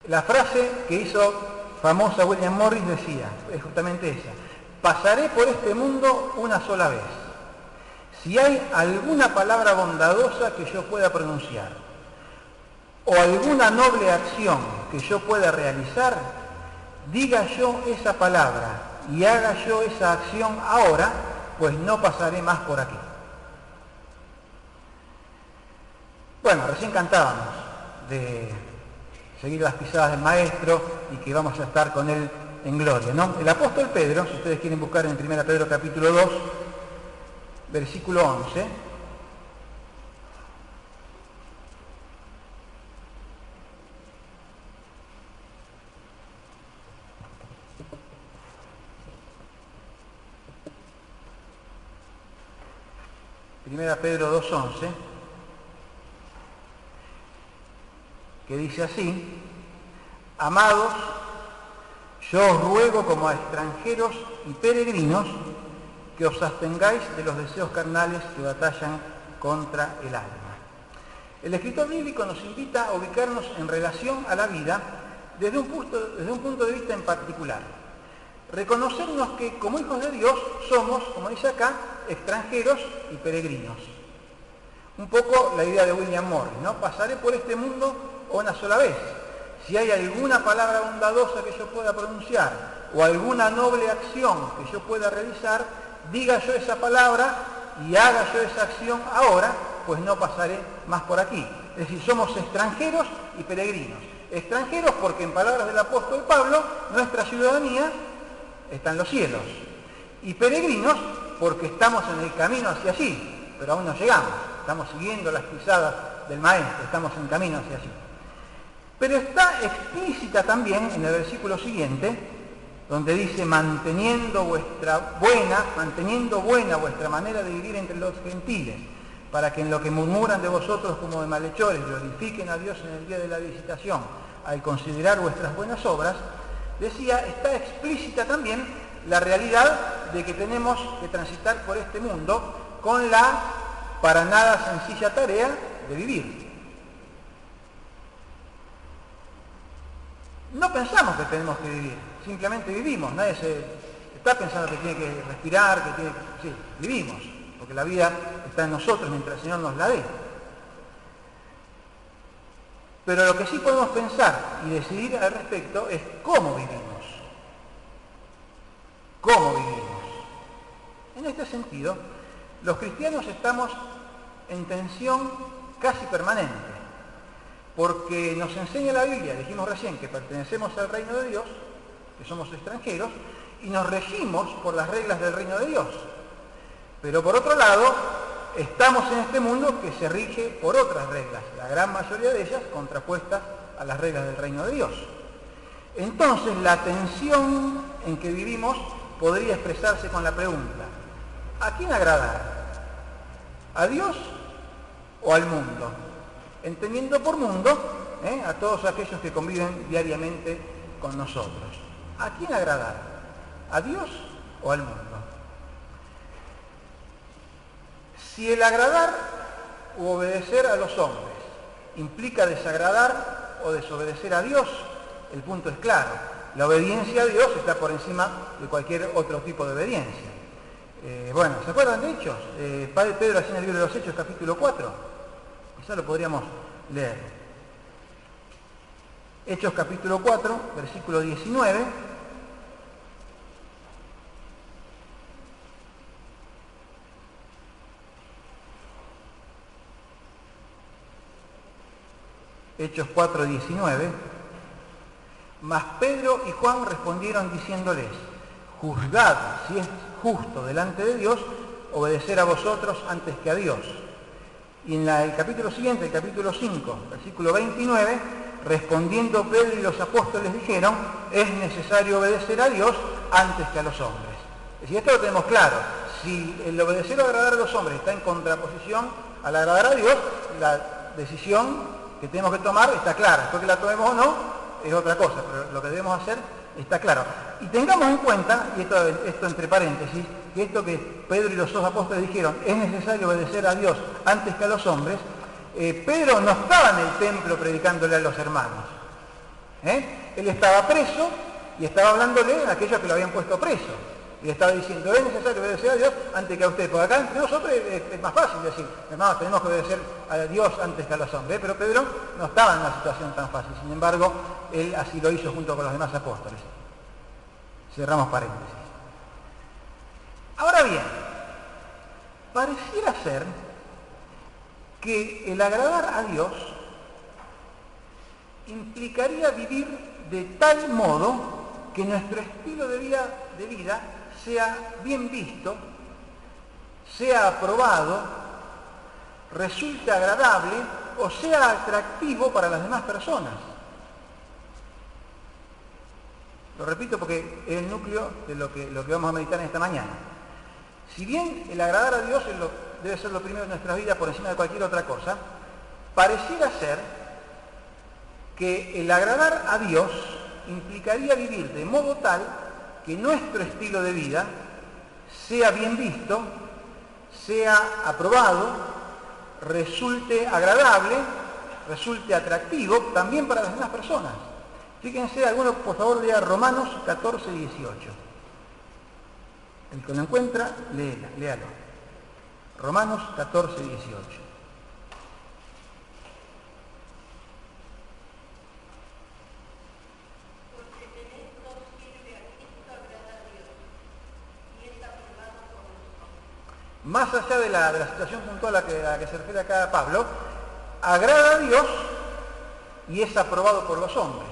La frase que hizo famosa William Morris decía, es justamente esa: pasaré por este mundo una sola vez. Si hay alguna palabra bondadosa que yo pueda pronunciar, o alguna noble acción que yo pueda realizar, diga yo esa palabra y haga yo esa acción ahora, pues no pasaré más por aquí. Bueno, recién cantábamos de seguir las pisadas del Maestro y que vamos a estar con Él en gloria, ¿no? El apóstol Pedro, si ustedes quieren buscar en 1 Pedro capítulo 2, versículo 11, Primera Pedro 2:11, que dice así: amados, yo os ruego como a extranjeros y peregrinos que os abstengáis de los deseos carnales que batallan contra el alma. El escritor bíblico nos invita a ubicarnos en relación a la vida desde un punto de vista en particular. Reconocernos que como hijos de Dios somos, como dice acá, extranjeros y peregrinos. Un poco la idea de William Morris, ¿no? Pasaré por este mundo una sola vez. Si hay alguna palabra bondadosa que yo pueda pronunciar o alguna noble acción que yo pueda realizar, diga yo esa palabra y haga yo esa acción ahora, pues no pasaré más por aquí. Es decir, somos extranjeros y peregrinos. Extranjeros porque, en palabras del apóstol Pablo, nuestra ciudadanía está en los cielos. Y peregrinos porque estamos en el camino hacia allí, pero aún no llegamos. Estamos siguiendo las pisadas del Maestro, estamos en camino hacia allí. Pero está explícita también en el versículo siguiente, donde dice: manteniendo buena vuestra manera de vivir entre los gentiles, para que en lo que murmuran de vosotros como de malhechores glorifiquen a Dios en el día de la visitación, al considerar vuestras buenas obras. Decía, está explícita también la realidad de que tenemos que transitar por este mundo con la para nada sencilla tarea de vivir. No pensamos que tenemos que vivir, simplemente vivimos. Nadie se está pensando que tiene que respirar, sí, vivimos, porque la vida está en nosotros mientras el Señor nos la dé. Pero lo que sí podemos pensar y decidir al respecto es cómo vivimos. ¿Cómo vivimos? En este sentido, los cristianos estamos en tensión casi permanente, porque nos enseña la Biblia, dijimos recién, que pertenecemos al reino de Dios, que somos extranjeros, y nos regimos por las reglas del reino de Dios. Pero por otro lado, estamos en este mundo que se rige por otras reglas, la gran mayoría de ellas contrapuestas a las reglas del reino de Dios. Entonces, la tensión en que vivimos podría expresarse con la pregunta: ¿a quién agradar? ¿A Dios o al mundo? Entendiendo por mundo a todos aquellos que conviven diariamente con nosotros. ¿A quién agradar? ¿A Dios o al mundo? Si el agradar u obedecer a los hombres implica desagradar o desobedecer a Dios, el punto es claro. La obediencia a Dios está por encima de cualquier otro tipo de obediencia. Bueno, ¿se acuerdan de Hechos? Padre Pedro, así en el libro de los Hechos, capítulo 4. Quizá lo podríamos leer. Hechos capítulo 4, versículo 19. Hechos 4, 19. Mas Pedro y Juan respondieron diciéndoles: juzgad si es justo delante de Dios obedecer a vosotros antes que a Dios. Y en el capítulo siguiente, el capítulo 5, versículo 29, respondiendo Pedro y los apóstoles dijeron: es necesario obedecer a Dios antes que a los hombres. Es decir, esto lo tenemos claro. Si el obedecer o agradar a los hombres está en contraposición al agradar a Dios, la decisión que tenemos que tomar está clara. Después que la tomemos o no, es otra cosa, pero lo que debemos hacer está claro. Y tengamos en cuenta, y esto entre paréntesis, que esto que Pedro y los dos apóstoles dijeron, es necesario obedecer a Dios antes que a los hombres, Pedro no estaba en el templo predicándole a los hermanos. Él estaba preso y estaba hablándole a aquellos que lo habían puesto preso. Y le estaba diciendo, es necesario obedecer a Dios antes que a usted. Porque acá entre nosotros es más fácil decir, hermanos, tenemos que obedecer a Dios antes que a los hombres. Pero Pedro no estaba en una situación tan fácil. Sin embargo, él así lo hizo junto con los demás apóstoles. Cerramos paréntesis. Ahora bien, pareciera ser que el agradar a Dios implicaría vivir de tal modo que nuestro estilo de vida sea bien visto, sea aprobado, resulte agradable o sea atractivo para las demás personas. Lo repito porque es el núcleo de lo que vamos a meditar en esta mañana. Si bien el agradar a Dios debe ser lo primero en nuestras vidas por encima de cualquier otra cosa, pareciera ser que el agradar a Dios implicaría vivir de modo tal que nuestro estilo de vida sea bien visto, sea aprobado, resulte agradable, resulte atractivo también para las demás personas. Fíjense, alguno por favor lea Romanos 14, 18. El que lo encuentra, léalo. Romanos 14, 18. Más allá de la situación puntual a la que se refiere acá Pablo, agrada a Dios y es aprobado por los hombres.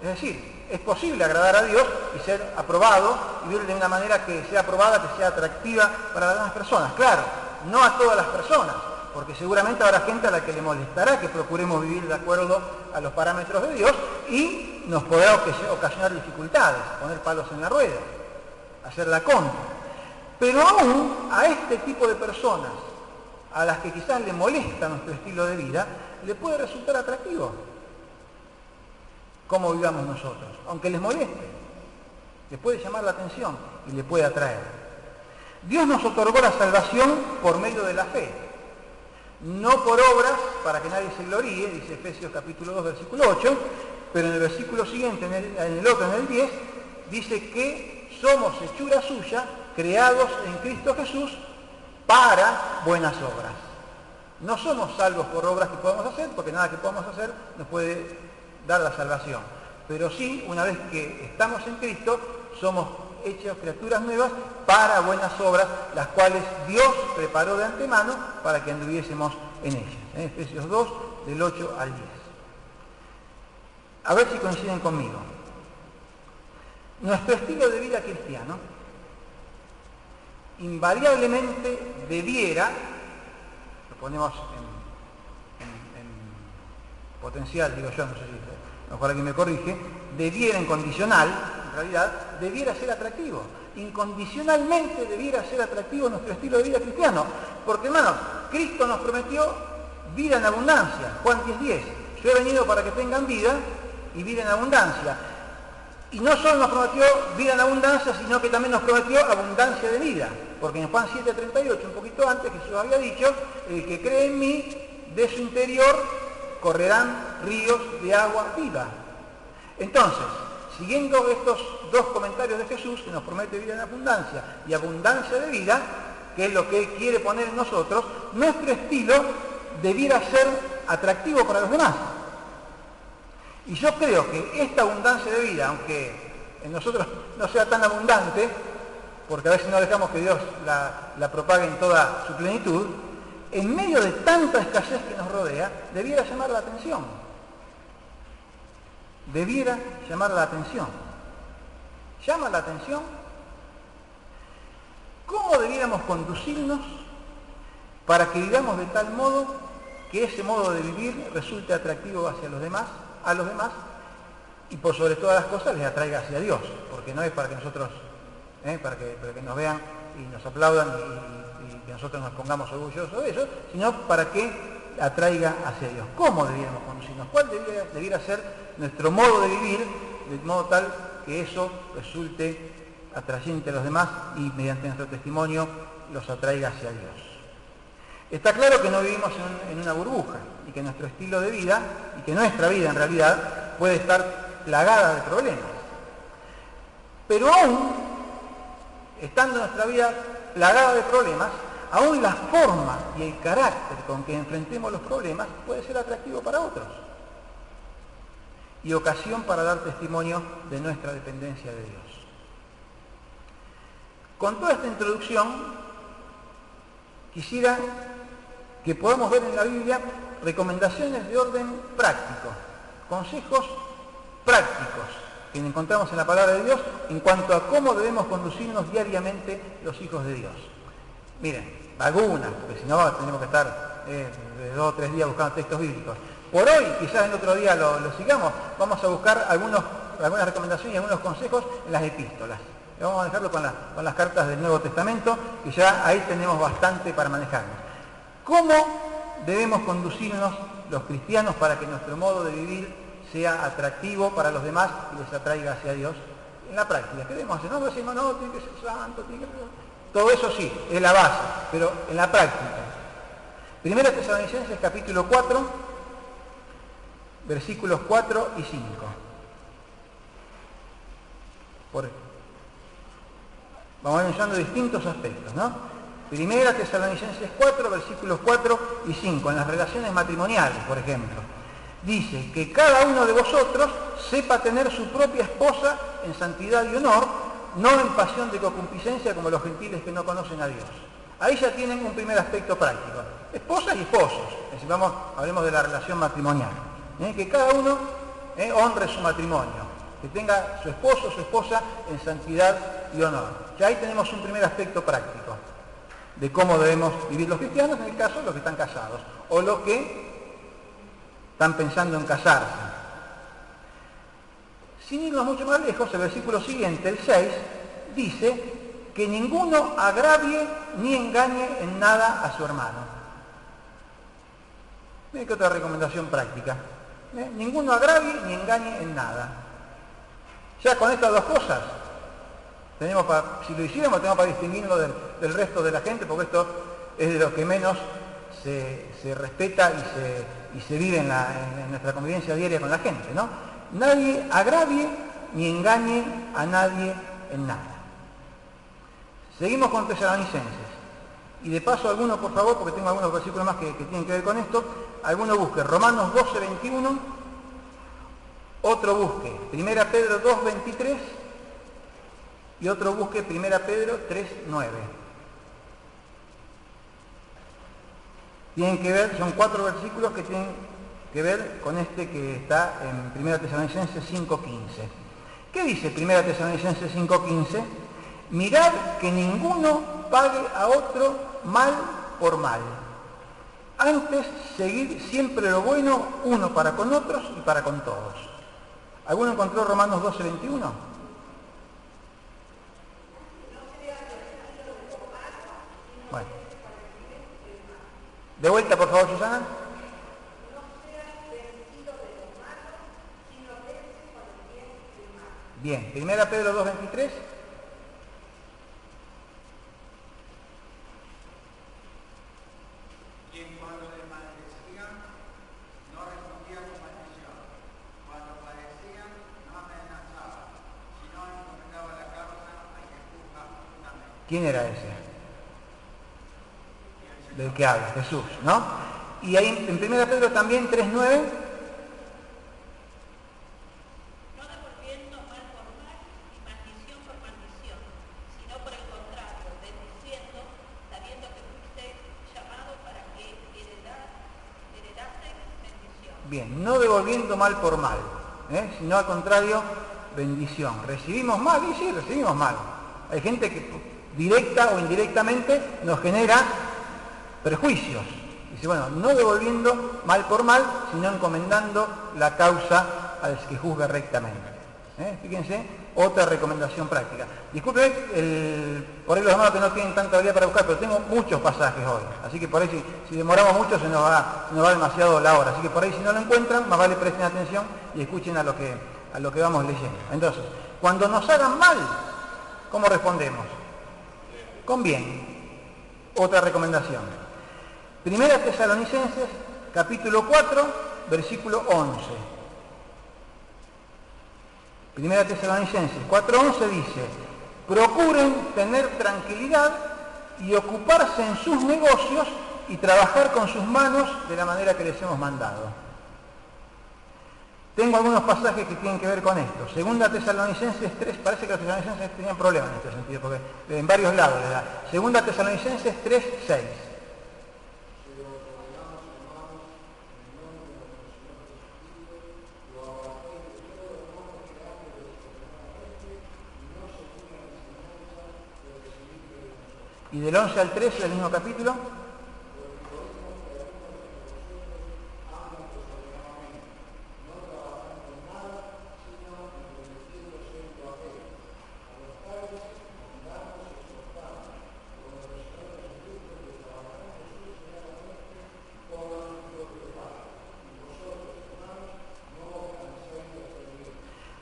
Es decir, es posible agradar a Dios y ser aprobado y vivir de una manera que sea aprobada, que sea atractiva para las demás personas. Claro, no a todas las personas, porque seguramente habrá gente a la que le molestará que procuremos vivir de acuerdo a los parámetros de Dios y nos podrá ocasionar dificultades, poner palos en la rueda, hacer la contra. Pero aún a este tipo de personas, a las que quizás le molesta nuestro estilo de vida, le puede resultar atractivo cómo vivamos nosotros. Aunque les moleste, les puede llamar la atención y le puede atraer. Dios nos otorgó la salvación por medio de la fe, no por obras para que nadie se gloríe, dice Efesios capítulo 2, versículo 8, pero en el versículo siguiente, en el otro, en el 10, dice que somos hechura suya, creados en Cristo Jesús para buenas obras. No somos salvos por obras que podamos hacer, porque nada que podamos hacer nos puede dar la salvación. Pero sí, una vez que estamos en Cristo, somos hechos criaturas nuevas para buenas obras, las cuales Dios preparó de antemano para que anduviésemos en ellas. Efesios 2, del 8 al 10. A ver si coinciden conmigo. Nuestro estilo de vida cristiano invariablemente debiera, lo ponemos en potencial, digo yo, no sé si ojalá que me corrige, debiera en condicional, en realidad, debiera ser atractivo. Incondicionalmente debiera ser atractivo nuestro estilo de vida cristiano. Porque, hermanos, Cristo nos prometió vida en abundancia. Juan 10:10. Yo he venido para que tengan vida y vida en abundancia. Y no solo nos prometió vida en abundancia, sino que también nos prometió abundancia de vida. Porque en Juan 7:38, un poquito antes, Jesús había dicho, el que cree en mí, de su interior correrán ríos de agua viva. Entonces, siguiendo estos dos comentarios de Jesús, que nos promete vida en abundancia y abundancia de vida, que es lo que Él quiere poner en nosotros, nuestro estilo debiera ser atractivo para los demás. Y yo creo que esta abundancia de vida, aunque en nosotros no sea tan abundante, porque a veces no dejamos que Dios la propague en toda su plenitud, en medio de tanta escasez que nos rodea, debiera llamar la atención. Debiera llamar la atención. ¿Llama la atención? ¿Cómo debiéramos conducirnos para que vivamos de tal modo que ese modo de vivir resulte atractivo hacia los demás, a los demás, y por sobre todas las cosas les atraiga hacia Dios? Porque no es para que nosotros, para que nos vean y nos aplaudan y que nosotros nos pongamos orgullosos de eso, sino para que atraiga hacia Dios. ¿Cómo debiéramos conducirnos? ¿Cuál debiera ser nuestro modo de vivir, de modo tal que eso resulte atrayente a los demás y mediante nuestro testimonio los atraiga hacia Dios? Está claro que no vivimos en una burbuja y que nuestro estilo de vida, y que nuestra vida en realidad, puede estar plagada de problemas. Pero aún, estando nuestra vida plagada de problemas, aún la forma y el carácter con que enfrentemos los problemas puede ser atractivo para otros y ocasión para dar testimonio de nuestra dependencia de Dios. Con toda esta introducción, quisiera que podamos ver en la Biblia recomendaciones de orden práctico, consejos prácticos que encontramos en la palabra de Dios en cuanto a cómo debemos conducirnos diariamente los hijos de Dios. Miren, algunas, porque si no tenemos que estar de 2 o 3 días buscando textos bíblicos. Por hoy, quizás el otro día lo sigamos, vamos a buscar algunas recomendaciones y algunos consejos en las epístolas. Vamos a dejarlo con las cartas del Nuevo Testamento, que ya ahí tenemos bastante para manejarnos. ¿Cómo debemos conducirnos los cristianos para que nuestro modo de vivir sea atractivo para los demás y les atraiga hacia Dios? En la práctica, ¿qué debemos hacer? No decimos, no, tiene que ser santo, tiene que... Todo eso sí, es la base, pero en la práctica. Primera Tesalonicenses capítulo 4, versículos 4 y 5. Vamos mencionando distintos aspectos, ¿no? Primera Tesalonicenses 4, versículos 4 y 5, en las relaciones matrimoniales, por ejemplo. Dice que cada uno de vosotros sepa tener su propia esposa en santidad y honor, no en pasión de concupiscencia como los gentiles que no conocen a Dios. Ahí ya tienen un primer aspecto práctico. Esposas y esposos. Es decir, hablemos de la relación matrimonial. Que cada uno honre su matrimonio, que tenga su esposo o su esposa en santidad y honor. Ya ahí tenemos un primer aspecto práctico de cómo debemos vivir los cristianos, en el caso de los que están casados o los que están pensando en casarse. Sin irnos mucho más lejos, el versículo siguiente, el 6, dice que ninguno agravie ni engañe en nada a su hermano. Miren qué otra recomendación práctica. Ninguno agravie ni engañe en nada. Ya con estas dos cosas, si lo hiciéramos, tenemos para distinguirlo del resto de la gente, porque esto es de lo que menos se respeta y se vive en nuestra convivencia diaria con la gente, ¿no? Nadie agravie ni engañe a nadie en nada. Seguimos con Tesalonicenses. Y de paso, alguno, por favor, porque tengo algunos versículos más que tienen que ver con esto, alguno busque Romanos 12, 21, otro busque 1 Pedro 2, 23 y otro busque 1 Pedro 3, 9. Tienen que ver, son 4 versículos que tienen que ver con este que está en 1 Tesalonicenses 5, 15. ¿Qué dice 1 Tesalonicenses 5, 15? Mirad que ninguno pague a otro mal por mal. Antes, seguid siempre lo bueno, uno para con otros y para con todos. ¿Alguno encontró Romanos 12, 21? Bueno. De vuelta, por favor, Susana. Bien, 1 Pedro 2, 23. ¿Quién era ese? Del que habla, Jesús, ¿no? Y ahí en 1 Pedro también 3:9. No devolviendo mal por mal y maldición por maldición, sino por el contrario, bendiciendo, sabiendo que fuisteis llamados para que heredaseis bendición. Bien, no devolviendo mal por mal, sino al contrario, bendición. ¿Recibimos mal? Y sí, recibimos mal. Hay gente que directa o indirectamente nos genera prejuicios. Dice, bueno, no devolviendo mal por mal, sino encomendando la causa al que juzga rectamente. Fíjense, otra recomendación práctica. Disculpen, por ahí los hermanos que no tienen tanta habilidad para buscar, pero tengo muchos pasajes hoy. Así que por ahí si demoramos mucho se nos va demasiado la hora. Así que por ahí si no lo encuentran, más vale presten atención y escuchen a lo que vamos leyendo. Entonces, cuando nos hagan mal, ¿cómo respondemos? Con bien. Otra recomendación. Primera Tesalonicenses, capítulo 4, versículo 11. Primera Tesalonicenses 4:11 dice, procuren tener tranquilidad y ocuparse en sus negocios y trabajar con sus manos de la manera que les hemos mandado. Tengo algunos pasajes que tienen que ver con esto. Segunda Tesalonicenses 3, parece que los tesalonicenses tenían problemas en este sentido, porque en varios lados le da. Segunda Tesalonicenses 3:6. Y del 11 al 13 del mismo capítulo.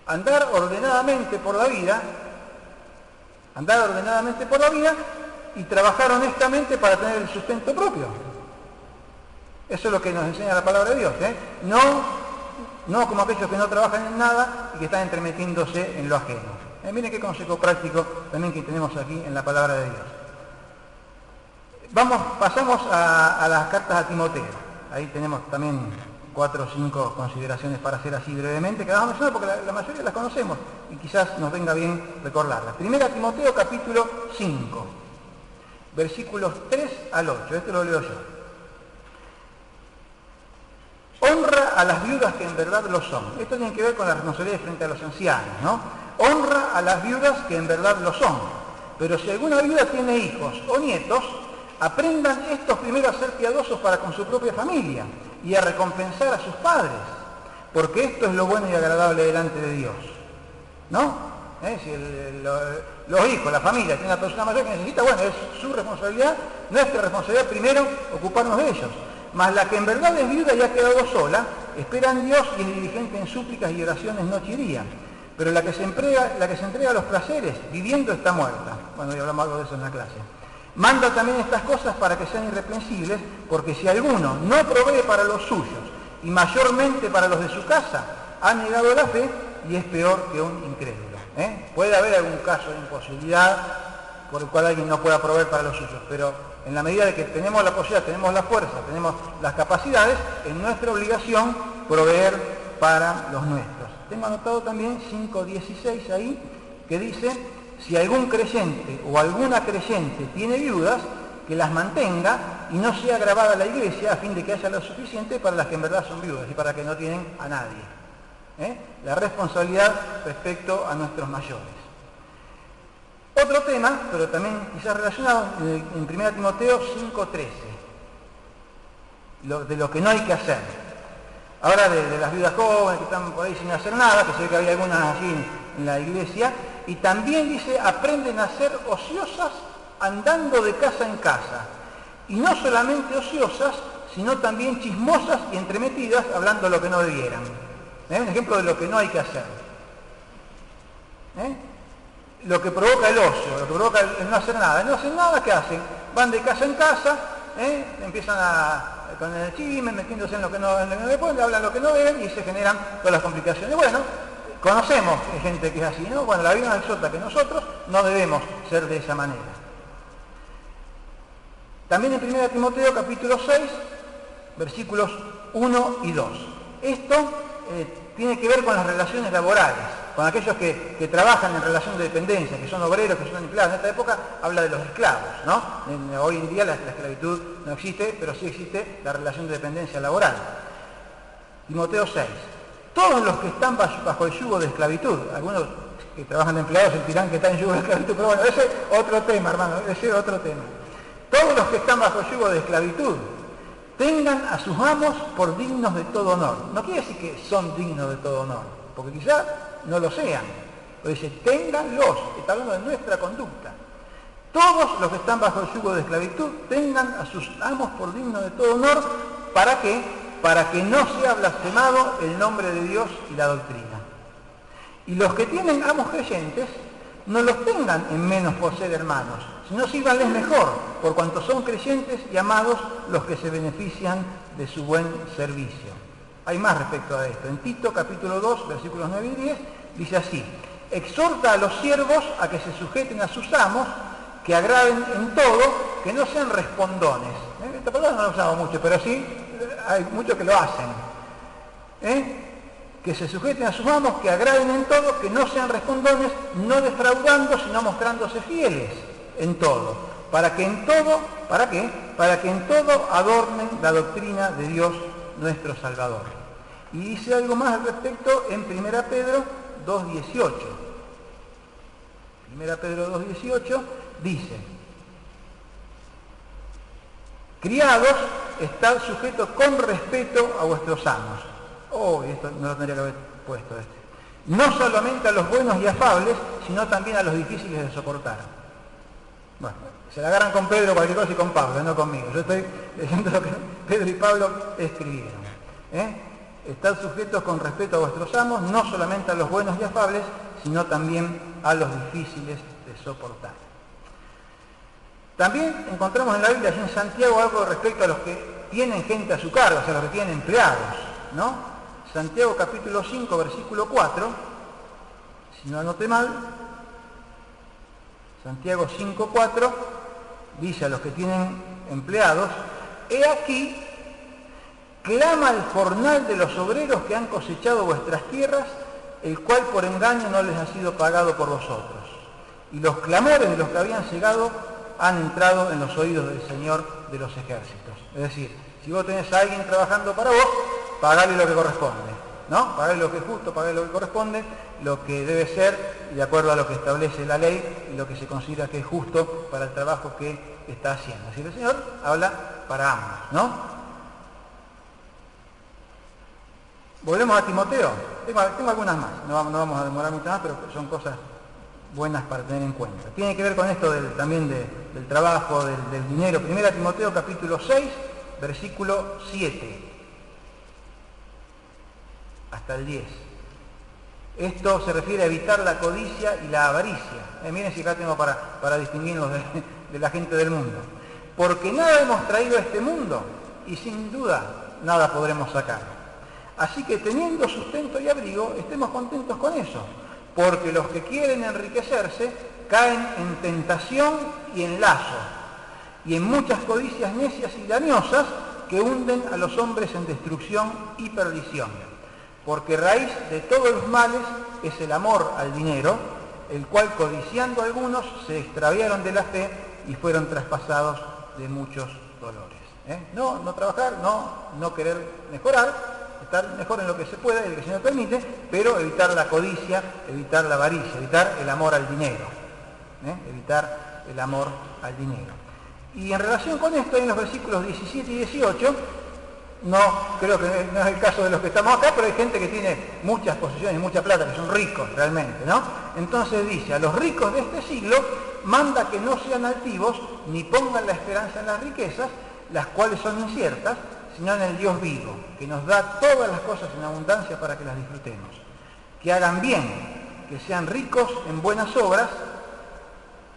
Andar ordenadamente por la vida y trabajar honestamente para tener el sustento propio. Eso es lo que nos enseña la palabra de Dios, ¿eh? No como aquellos que no trabajan en nada y que están entremetiéndose en lo ajeno. Miren qué consejo práctico también que tenemos aquí en la palabra de Dios. Pasamos a las cartas a Timoteo. Ahí tenemos también 4 o 5 consideraciones para hacer así brevemente, que vamos a mencionar porque la mayoría las conocemos y quizás nos venga bien recordarlas. Primera Timoteo capítulo 5, versículos 3 al 8, esto lo leo yo. Honra a las viudas que en verdad lo son. Esto tiene que ver con la responsabilidad frente a los ancianos, ¿no? Honra a las viudas que en verdad lo son. Pero si alguna viuda tiene hijos o nietos, aprendan estos primero a ser piadosos para con su propia familia y a recompensar a sus padres, porque esto es lo bueno y agradable delante de Dios, ¿no? Si los hijos, la familia, tiene una persona mayor que necesita, bueno, es su responsabilidad, nuestra responsabilidad primero ocuparnos de ellos. Mas la que en verdad es viuda y ha quedado sola, espera en Dios y es diligente en súplicas y oraciones noche y día. Pero la que se entrega a los placeres, viviendo está muerta. Bueno, ya hablamos algo de eso en la clase. Manda también estas cosas para que sean irreprensibles, porque si alguno no provee para los suyos, y mayormente para los de su casa, ha negado la fe y es peor que un incrédulo. Puede haber algún caso de imposibilidad por el cual alguien no pueda proveer para los suyos, pero en la medida de que tenemos la posibilidad, tenemos la fuerza, tenemos las capacidades, es nuestra obligación proveer para los nuestros. Tengo anotado también 5:16 ahí, que dice, si algún creyente o alguna creyente tiene viudas, que las mantenga y no sea agravada la iglesia a fin de que haya lo suficiente para las que en verdad son viudas y para que no tienen a nadie. La responsabilidad respecto a nuestros mayores. Otro tema, pero también quizás relacionado, en 1 Timoteo 5:13, de lo que no hay que hacer. Ahora de las viudas jóvenes que están por ahí sin hacer nada, que se ve que había algunas allí en la iglesia, y también dice, aprenden a ser ociosas andando de casa en casa. Y no solamente ociosas, sino también chismosas y entremetidas, hablando lo que no debieran. Un ejemplo de lo que no hay que hacer. Lo que provoca el ocio, lo que provoca el no hacer nada. El no hacer nada, ¿qué hacen? Van de casa en casa, empiezan con el chisme, metiéndose en lo que no deben, hablan lo que no deben y se generan todas las complicaciones. Bueno, conocemos gente que es así, ¿no? Bueno, la Biblia nos exhorta que nosotros no debemos ser de esa manera. También en 1 Timoteo capítulo 6, versículos 1 y 2. Esto tiene que ver con las relaciones laborales, con aquellos que trabajan en relación de dependencia, que son obreros, que son empleados. En esta época habla de los esclavos, ¿no? Hoy en día la esclavitud no existe, pero sí existe la relación de dependencia laboral. Timoteo 6. Todos los que están bajo el yugo de esclavitud, algunos que trabajan de empleados sentirán que están en yugo de esclavitud, pero bueno, ese es otro tema, hermano, ese es otro tema. Todos los que están bajo el yugo de esclavitud, tengan a sus amos por dignos de todo honor. No quiere decir que son dignos de todo honor, porque quizás no lo sean. Pero dice, ténganlos, está hablando de nuestra conducta. Todos los que están bajo el yugo de esclavitud, tengan a sus amos por dignos de todo honor. ¿Para qué? Para que no sea blasfemado el nombre de Dios y la doctrina. Y los que tienen amos creyentes, no los tengan en menos por ser hermanos, sino sírvanles mejor, por cuanto son creyentes y amados los que se benefician de su buen servicio. Hay más respecto a esto. En Tito capítulo 2, versículos 9 y 10, dice así: exhorta a los siervos a que se sujeten a sus amos, que agraden en todo, que no sean respondones. Esta palabra no la usamos mucho, pero sí hay muchos que lo hacen. Que se sujeten a sus amos, que agraden en todo, que no sean respondones, no defraudando, sino mostrándose fieles en todo. Para que en todo, ¿para qué? Para que en todo adornen la doctrina de Dios nuestro Salvador. Y dice algo más al respecto en 1 Pedro 2.18. 1 Pedro 2.18 dice: criados, estad sujetos con respeto a vuestros amos. Oh, esto no lo tendría que haber puesto No solamente a los buenos y afables, sino también a los difíciles de soportar. Bueno, se la agarran con Pedro cualquier cosa y con Pablo, no conmigo. Yo estoy leyendo lo que Pedro y Pablo escribieron. Estad sujetos con respeto a vuestros amos, no solamente a los buenos y afables, sino también a los difíciles de soportar. También encontramos en la Biblia, en Santiago, algo respecto a los que tienen gente a su cargo, o sea, los que tienen empleados, ¿no? Santiago capítulo 5, versículo 4, si no anoté mal, Santiago 5, 4, dice a los que tienen empleados: he aquí, clama el jornal de los obreros que han cosechado vuestras tierras, el cual por engaño no les ha sido pagado por vosotros. Y los clamores de los que habían llegado han entrado en los oídos del Señor de los ejércitos. Es decir, si vos tenés a alguien trabajando para vos, pagale lo que corresponde, ¿no? Pagale lo que es justo, pagale lo que corresponde, lo que debe ser, de acuerdo a lo que establece la ley y lo que se considera que es justo para el trabajo que está haciendo. Así que el Señor habla para ambos, ¿no? Volvemos a Timoteo. Tengo algunas más, no vamos a demorar mucho más, pero son cosas buenas para tener en cuenta. Tiene que ver con esto también del trabajo, del dinero. 1 Timoteo capítulo 6, versículo 7. Hasta el 10. Esto se refiere a evitar la codicia y la avaricia. Miren si acá tengo para distinguirnos de la gente del mundo. Porque nada hemos traído a este mundo y sin duda nada podremos sacar. Así que teniendo sustento y abrigo, estemos contentos con eso. Porque los que quieren enriquecerse caen en tentación y en lazo, y en muchas codicias necias y dañosas que hunden a los hombres en destrucción y perdición. Porque raíz de todos los males es el amor al dinero, el cual codiciando algunos se extraviaron de la fe y fueron traspasados de muchos dolores. No trabajar, no querer mejorar, estar mejor en lo que se pueda y lo que se nos permite, pero evitar la codicia, evitar la avaricia, evitar el amor al dinero. Evitar el amor al dinero. Y en relación con esto, en los versículos 17 y 18, no creo que no es el caso de los que estamos acá, pero hay gente que tiene muchas posesiones y mucha plata, que son ricos realmente, ¿no? Entonces dice: a los ricos de este siglo manda que no sean altivos, ni pongan la esperanza en las riquezas, las cuales son inciertas, sino en el Dios vivo, que nos da todas las cosas en abundancia para que las disfrutemos. Que hagan bien, que sean ricos en buenas obras,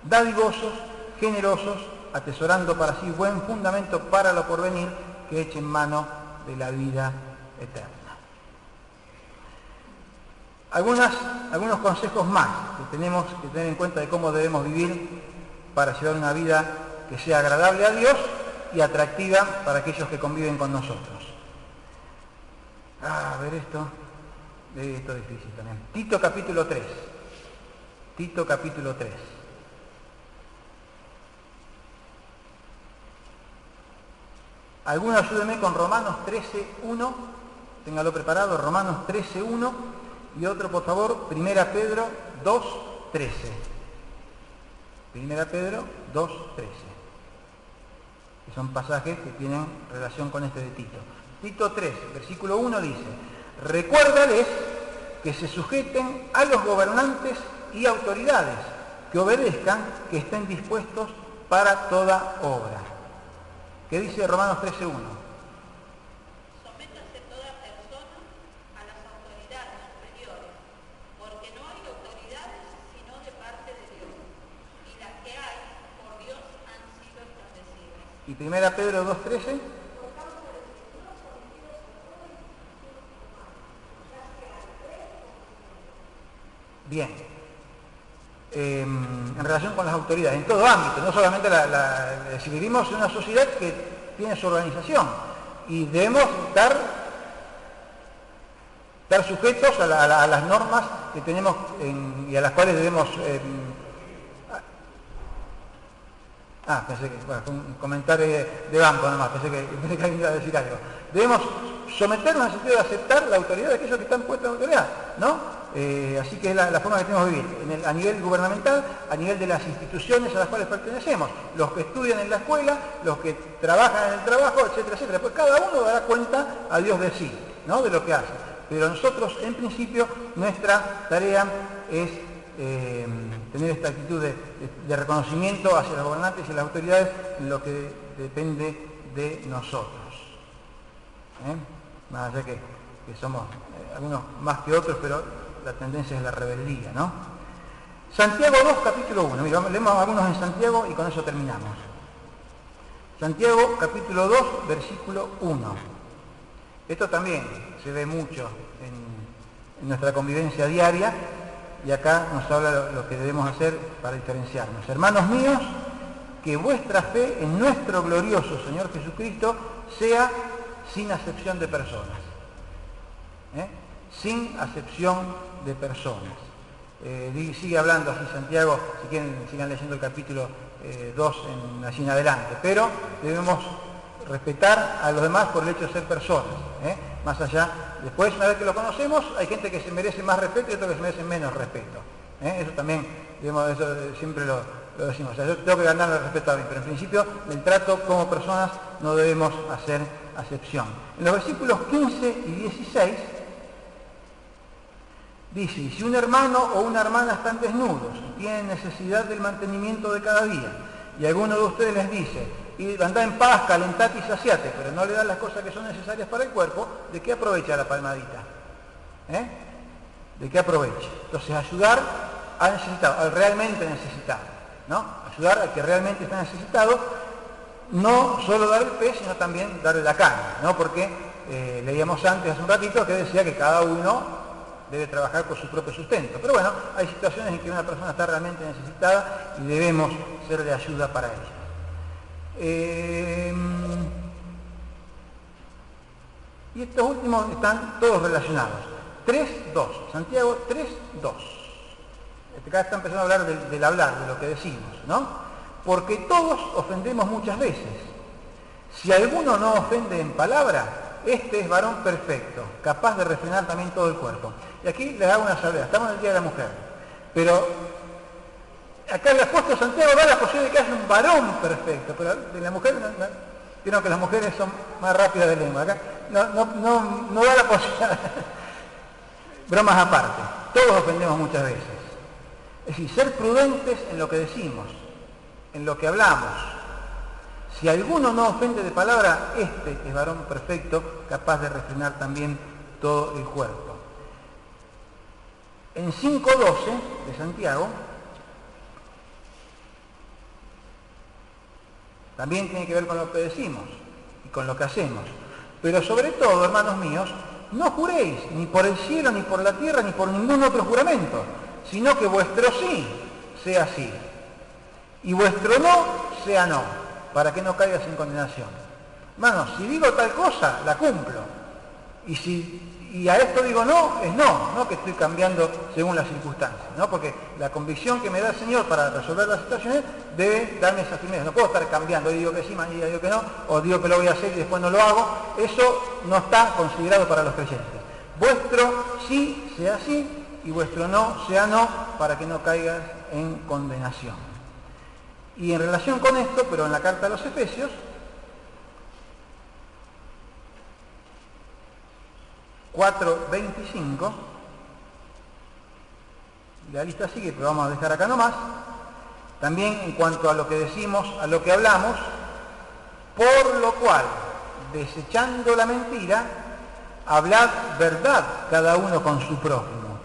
dadivosos, generosos, atesorando para sí buen fundamento para lo porvenir, que echen mano de la vida eterna. Algunos consejos más que tenemos que tener en cuenta de cómo debemos vivir para llevar una vida que sea agradable a Dios y atractiva para aquellos que conviven con nosotros. A ver esto es difícil también. Tito capítulo 3. Tito capítulo 3. Alguno ayúdeme con Romanos 13:1. Téngalo preparado, Romanos 13:1. Y otro, por favor, 1 Pedro 2:13. 1 Pedro 2:13. Que son pasajes que tienen relación con este de Tito. Tito 3, versículo 1 dice: recuérdales que se sujeten a los gobernantes y autoridades, que obedezcan, que estén dispuestos para toda obra. ¿Qué dice Romanos 13:1? Sométase toda persona a las autoridades superiores, porque no hay autoridades sino de parte de Dios, y las que hay por Dios han sido establecidas. ¿Y 1 Pedro 2:13? Bien. En relación con las autoridades, en todo ámbito, no solamente si vivimos en una sociedad que tiene su organización y debemos estar sujetos a las normas que tenemos y a las cuales debemos... pensé que fue un comentario de banco nomás, pensé que alguien iba a decir algo. Debemos someternos en el sentido de aceptar la autoridad de aquellos que están puestos en autoridad, ¿no? Así que es la forma que tenemos de vivir, a nivel gubernamental, a nivel de las instituciones a las cuales pertenecemos, los que estudian en la escuela, los que trabajan en el trabajo, etcétera, etcétera. Pues cada uno dará cuenta a Dios de sí, ¿no? De lo que hace. Pero nosotros, en principio, nuestra tarea es tener esta actitud de reconocimiento hacia los gobernantes y las autoridades en lo que depende de nosotros. Más allá que somos algunos más que otros, pero la tendencia es la rebeldía, ¿no? Santiago 2, capítulo 1. Mira, leemos algunos en Santiago y con eso terminamos. Santiago, capítulo 2, versículo 1. Esto también se ve mucho en nuestra convivencia diaria, y acá nos habla lo que debemos hacer para diferenciarnos. Hermanos míos, que vuestra fe en nuestro glorioso Señor Jesucristo sea sin acepción de personas. Sin acepción de personas. Sigue hablando así Santiago, si quieren sigan leyendo el capítulo 2 allí en adelante, pero debemos respetar a los demás por el hecho de ser personas, más allá. Después, una vez que lo conocemos, hay gente que se merece más respeto y otros que se merecen menos respeto. Eso también, eso siempre lo decimos. O sea, yo tengo que ganarme el respeto a mí, pero en principio, del trato como personas no debemos hacer acepción. En los versículos 15 y 16, dice, y si un hermano o una hermana están desnudos y tienen necesidad del mantenimiento de cada día, y alguno de ustedes les dice, y andá en paz, calentate y saciate, pero no le dan las cosas que son necesarias para el cuerpo, ¿de qué aprovecha la palmadita? ¿De qué aprovecha? Entonces, ayudar al necesitado, al realmente necesitado, ¿no? Ayudar al que realmente está necesitado, no solo dar el pez, sino también darle la carne, ¿no? Porque leíamos antes, hace un ratito, que decía que cada uno debe trabajar por su propio sustento. Pero bueno, hay situaciones en que una persona está realmente necesitada y debemos ser de ayuda para ella. Y estos últimos están todos relacionados. 3.2, Santiago 3.2. Acá está empezando a hablar del hablar, de lo que decimos, ¿no? Porque todos ofendemos muchas veces. Si alguno no ofende en palabra, este es varón perfecto, capaz de refrenar también todo el cuerpo. Y aquí les hago una salvedad, estamos en el Día de la Mujer, pero acá el apóstol Santiago da la posibilidad de que haya un varón perfecto, pero de la mujer, creo que las mujeres son más rápidas de lengua, acá no da la posibilidad. Bromas aparte, todos ofendemos muchas veces. Es decir, ser prudentes en lo que decimos, en lo que hablamos. Si alguno no ofende de palabra, este es varón perfecto, capaz de refrenar también todo el cuerpo. En 5.12 de Santiago, también tiene que ver con lo que decimos y con lo que hacemos. Pero sobre todo, hermanos míos, no juréis ni por el cielo, ni por la tierra, ni por ningún otro juramento, sino que vuestro sí sea sí, y vuestro no sea no, para que no caigas en condenación. Hermanos, si digo tal cosa, la cumplo. Y a esto digo no, es no que estoy cambiando según las circunstancias, ¿no? Porque la convicción que me da el Señor para resolver las situaciones debe darme esa firmeza. No puedo estar cambiando, hoy digo que sí, mañana digo que no, o digo que lo voy a hacer y después no lo hago. Eso no está considerado para los creyentes. Vuestro sí sea sí y vuestro no sea no, para que no caigas en condenación. Y en relación con esto, pero en la carta a los Efesios, 4.25, la lista sigue, pero vamos a dejar acá nomás. También en cuanto a lo que decimos, a lo que hablamos, por lo cual, desechando la mentira, hablad verdad cada uno con su prójimo,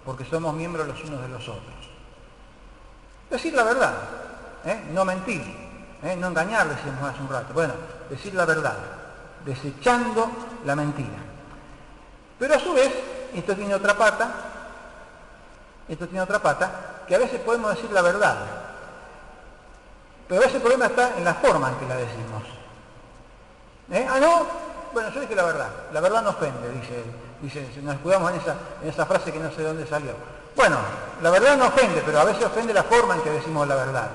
porque somos miembros los unos de los otros. Decir la verdad, no mentir, no engañar, decíamos hace un rato. Bueno, decir la verdad, desechando la mentira. Pero a su vez, esto tiene otra pata, esto tiene otra pata, que a veces podemos decir la verdad, pero a veces el problema está en la forma en que la decimos. No, bueno, yo dije la verdad no ofende, dice, nos cuidamos en esa frase que no sé de dónde salió. Bueno, la verdad no ofende, pero a veces ofende la forma en que decimos la verdad.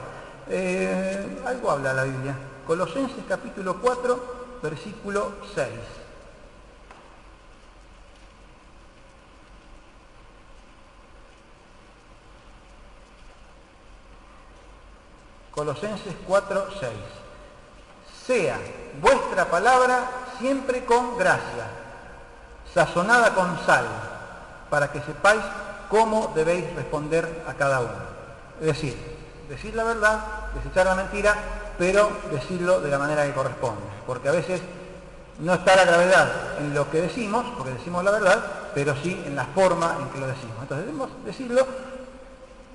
Algo habla la Biblia. Colosenses capítulo 4, versículo 6. Colosenses 4, 6. Sea vuestra palabra siempre con gracia, sazonada con sal, para que sepáis cómo debéis responder a cada uno. Es decir la verdad, desechar la mentira, pero decirlo de la manera que corresponde. Porque a veces no está la gravedad en lo que decimos, porque decimos la verdad, pero sí en la forma en que lo decimos. Entonces debemos decirlo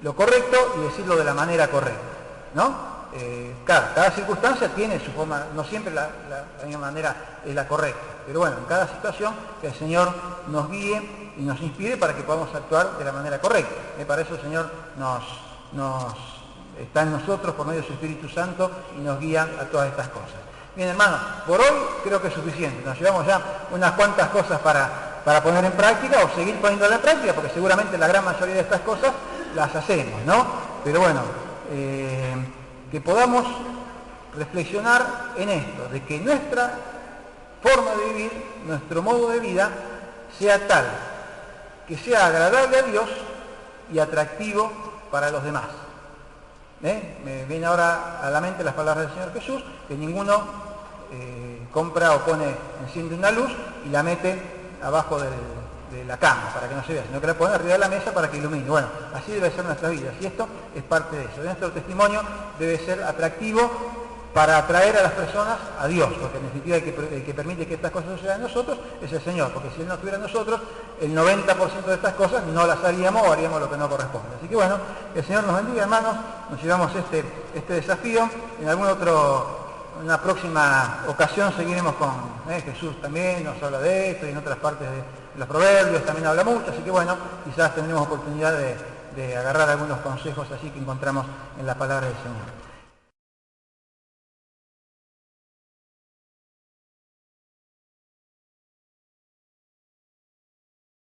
lo correcto y decirlo de la manera correcta, ¿no? Cada circunstancia tiene su forma, no siempre la misma manera es la correcta, pero bueno, en cada situación que el Señor nos guíe y nos inspire para que podamos actuar de la manera correcta. Para eso el Señor está en nosotros por medio de su Espíritu Santo y nos guía a todas estas cosas. Bien, hermanos, por hoy creo que es suficiente. Nos llevamos ya unas cuantas cosas para poner en práctica o seguir poniéndolas en práctica, porque seguramente la gran mayoría de estas cosas las hacemos, ¿no? Pero bueno, que podamos reflexionar en esto, de que nuestra forma de vivir, nuestro modo de vida, sea tal, que sea agradable a Dios y atractivo para los demás. Me viene ahora a la mente las palabras del Señor Jesús, que ninguno compra o enciende una luz y la mete abajo de la cama para que no se vea, sino que la pone arriba de la mesa para que ilumine. Bueno, así debe ser nuestra vida, y esto es parte de eso. Nuestro testimonio debe ser atractivo para atraer a las personas a Dios, porque en definitiva el que permite que estas cosas sucedan en nosotros es el Señor, porque si Él no estuviera en nosotros, el 90% de estas cosas no las haríamos o haríamos lo que no corresponde. Así que bueno, el Señor nos bendiga, hermanos, nos llevamos este desafío. En una próxima ocasión seguiremos con Jesús también nos habla de esto, y en otras partes de los proverbios también habla mucho, así que bueno, quizás tendremos oportunidad de agarrar algunos consejos así que encontramos en la palabra del Señor.